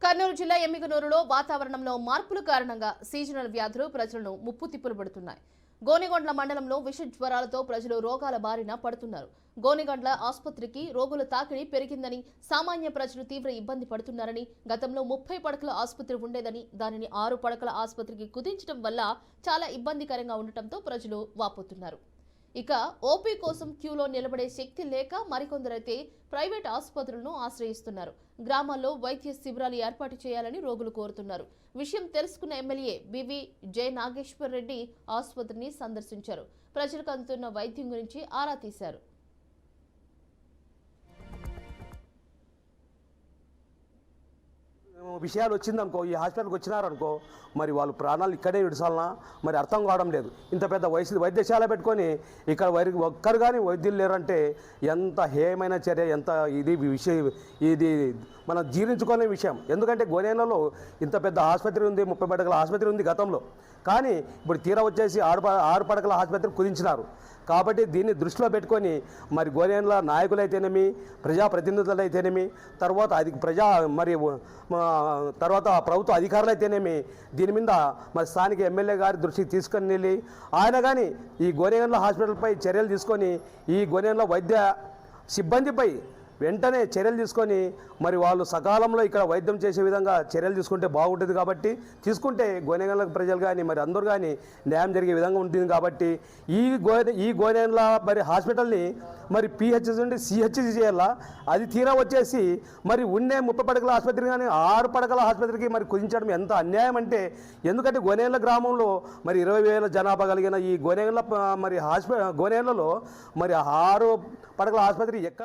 కర్నూలు జిల్లా ఎమ్మిగనూరులో వాతావరణంలో మార్పుల కారణంగా సీజనల్ వ్యాధులు ప్రజలను ముప్పు తిప్పులు పడుతున్నాయి. గోనెగొండ్ల మండలంలో విష జ్వరాలతో ప్రజలు రోగాల బారిన పడుతున్నారు. గోనెగొండ్ల ఆసుపత్రికి రోగుల తాకిడి పెరిగిందని, సామాన్య ప్రజలు తీవ్ర ఇబ్బంది పడుతున్నారని, గతంలో 30 పడకల ఆసుపత్రి ఉండేదని దానిని 6 పడకల ఆసుపత్రికి కుదించడం వల్ల చాలా ఇబ్బందికరంగా ఉండటంతో ప్రజలు వాపోతున్నారు. ఇక ఓపీ కోసం క్యూలో నిలబడే శక్తి లేక మరికొందరైతే ప్రైవేట్ ఆసుపత్రులను ఆశ్రయిస్తున్నారు. గ్రామాల్లో వైద్య శిబిరాలు ఏర్పాటు చేయాలని రోగులు కోరుతున్నారు. విషయం తెలుసుకున్న MLA BV J Nageshwar Reddy ఆసుపత్రిని సందర్శించారు. ప్రజలకు అందుతున్న వైద్యం గురించి ఆరా తీశారు. విషయాలు వచ్చిందనుకో, ఈ హాస్పిటల్కి వచ్చినారనుకో, మరి వాళ్ళు ప్రాణాలు ఇక్కడే విడిసాలనా మరి అర్థం కావడం లేదు. ఇంత పెద్ద వైద్యశాల పెట్టుకొని ఇక్కడ ఒక్కరు కానీ వైద్యులు లేరంటే ఎంత హేయమైన చర్య, ఎంత ఇది మనం జీర్ణించుకోలేని విషయం. ఎందుకంటే గోనెలలో ఇంత పెద్ద ఆసుపత్రి ఉంది, 30 పడకల ఆసుపత్రి ఉంది గతంలో. కానీ ఇప్పుడు తీరా వచ్చేసి 6 పడకల ఆసుపత్రి కుదించినారు. కాబట్టి దీన్ని దృష్టిలో పెట్టుకొని మరి గోనెల నాయకులైతేనేమి, ప్రజాప్రతినిధులైతేనేమి, తర్వాత ప్రభుత్వ అధికారులు అయితేనేమి దీని మీద మరి స్థానిక ఎమ్మెల్యే గారి దృష్టికి తీసుకొని వెళ్ళి ఆయన కానీ ఈ గోనెగండ్ల హాస్పిటల్పై చర్యలు తీసుకొని ఈ గోనెగండ్ల వైద్య సిబ్బందిపై వెంటనే చర్యలు తీసుకొని మరి వాళ్ళు సకాలంలో ఇక్కడ వైద్యం చేసే విధంగా చర్యలు తీసుకుంటే బాగుంటుంది. కాబట్టి తీసుకుంటే గోనెగండ్ల ప్రజలు కానీ మరి అందరూ కానీ న్యాయం జరిగే విధంగా ఉంటుంది. కాబట్టి ఈ గోనెగండ్ల మరి హాస్పిటల్ని మరి పిహెచ్సి నుండి సిహెచ్సి చేయాలా. అది తీరా వచ్చేసి మరి ఉండే 30 పడకల ఆసుపత్రి కానీ 6 పడకల ఆసుపత్రికి మరి కుదించడం ఎంత అన్యాయం అంటే, ఎందుకంటే గోనెగండ్ల గ్రామంలో మరి 20,000 జనాభా కలిగిన ఈ గోనెగండ్ల మరి గోనెగండ్లలో మరి 6 పడకల ఆసుపత్రి ఎక్కడ